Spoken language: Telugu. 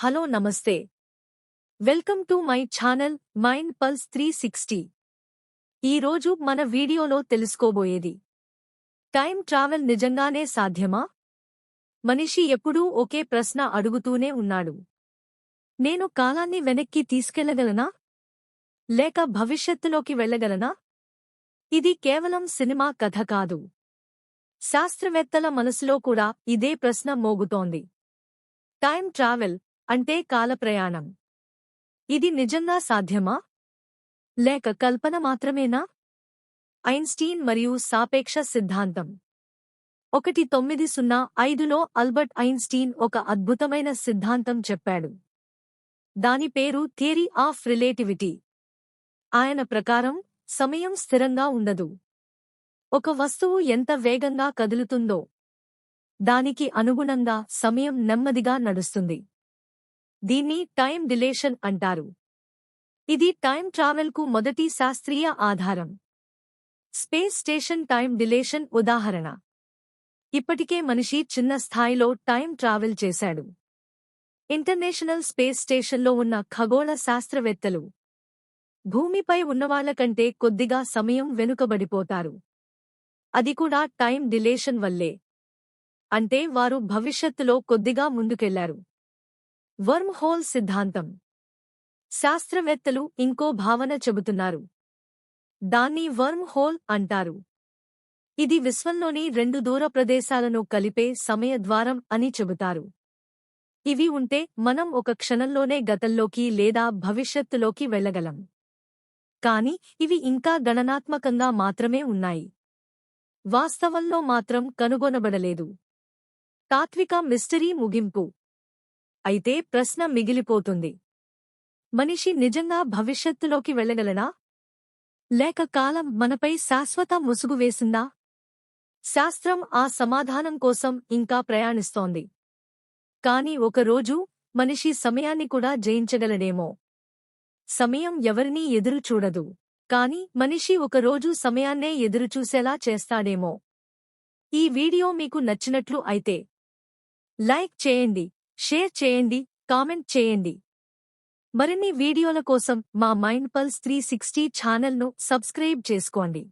హలో నమస్తే. Welcome to my channel mind pulse 360. ఈరోజు మన వీడియోలో తెలుసుకోబోయేది టైం ట్రావెల్ నిజంగానే సాధ్యమా? మనిషి ఎప్పుడూ ఒకే ప్రశ్న అడుగుతూనే ఉన్నాడు. నేను కాలాన్ని వెనక్కి తీసుకెళ్లగలనా? లేక భవిష్యత్తులోకి వెళ్లగలనా? ఇది కేవలం సినిమా కథ కాదు. శాస్త్రవేత్తల మనసులో కూడా ఇదే ప్రశ్న మోగుతోంది. టైం ట్రావెల్ అంటే కాలప్రయాణం. ఇది నిజంగా సాధ్యమా? లేక కల్పన మాత్రమేనా? ఐన్స్టీన్ మరియు సాపేక్ష సిద్ధాంతం 1905లో ఆల్బర్ట్ ఐన్స్టీన్ ఒక అద్భుతమైన సిద్ధాంతం చెప్పాడు. దాని పేరు థియరీ ఆఫ్ రిలేటివిటీ. ఆయన ప్రకారం సమయం స్థిరంగా ఉండదు. ఒక వస్తువు ఎంత వేగంగా కదులుతుందో దానికి అనుగుణంగా సమయం నెమ్మదిగా నడుస్తుంది. దీన్ని టైం డిలేషన్ అంటారు. ఇది టైం ట్రావెల్కు మొదటి శాస్త్రీయ ఆధారం. స్పేస్ స్టేషన్ టైం డిలేషన్ ఉదాహరణ. ఇప్పటికే మనిషి చిన్న స్థాయిలో టైం ట్రావెల్ చేశాడు. ఇంటర్నేషనల్ స్పేస్ స్టేషన్లో ఉన్న ఖగోళ శాస్త్రవేత్తలు భూమిపై ఉన్నవాళ్లకంటే కొద్దిగా సమయం వెనుకబడిపోతారు. అది కూడా టైం డిలేషన్ వల్లే. అంటే వారు భవిష్యత్తులో కొద్దిగా ముందుకెళ్లారు. వర్మ్ హోల్ సిద్ధాంతం. శాస్త్రవేత్తలు ఇంకో భావన చెబుతున్నారు. దాన్ని వర్మ్ హోల్ అంటారు. ఇది విశ్వంలోని రెండు దూర ప్రదేశాలను కలిపే సమయ ద్వారం అని చెబుతారు. ఇవి ఉంటే మనం ఒక క్షణంలోనే గతంలోకి లేదా భవిష్యత్తులోకి వెళ్లగలం. కాని ఇవి ఇంకా గణనాత్మకంగా మాత్రమే ఉన్నాయి. వాస్తవంలో మాత్రం కనుగొనబడలేదు. తాత్విక మిస్టరీ ముగింపు. అయితే ప్రశ్న మిగిలిపోతుంది. మనిషి నిజంగా భవిష్యత్తులోకి వెళ్లగలడా? లేక కాలం మనపై శాశ్వత ముసుగు వేసిందా? శాస్త్రం ఆ సమాధానం కోసం ఇంకా ప్రయాణిస్తోంది. కాని ఒకరోజు మనిషి సమయాన్ని కూడా జయించగలడేమో. సమయం ఎవరినీ ఎదురుచూడదు. కాని మనిషి ఒకరోజు సమయాన్నే ఎదురుచూసేలా చేస్తాడేమో. ఈ వీడియో మీకు నచ్చినట్లు అయితే లైక్ చేయండి, షేర్ చేయండి, కామెంట్ చేయండి. మరిన్ని వీడియోల కోసం మా మైండ్ పల్స్ 360 ఛానల్ను సబ్స్క్రైబ్ చేసుకోండి.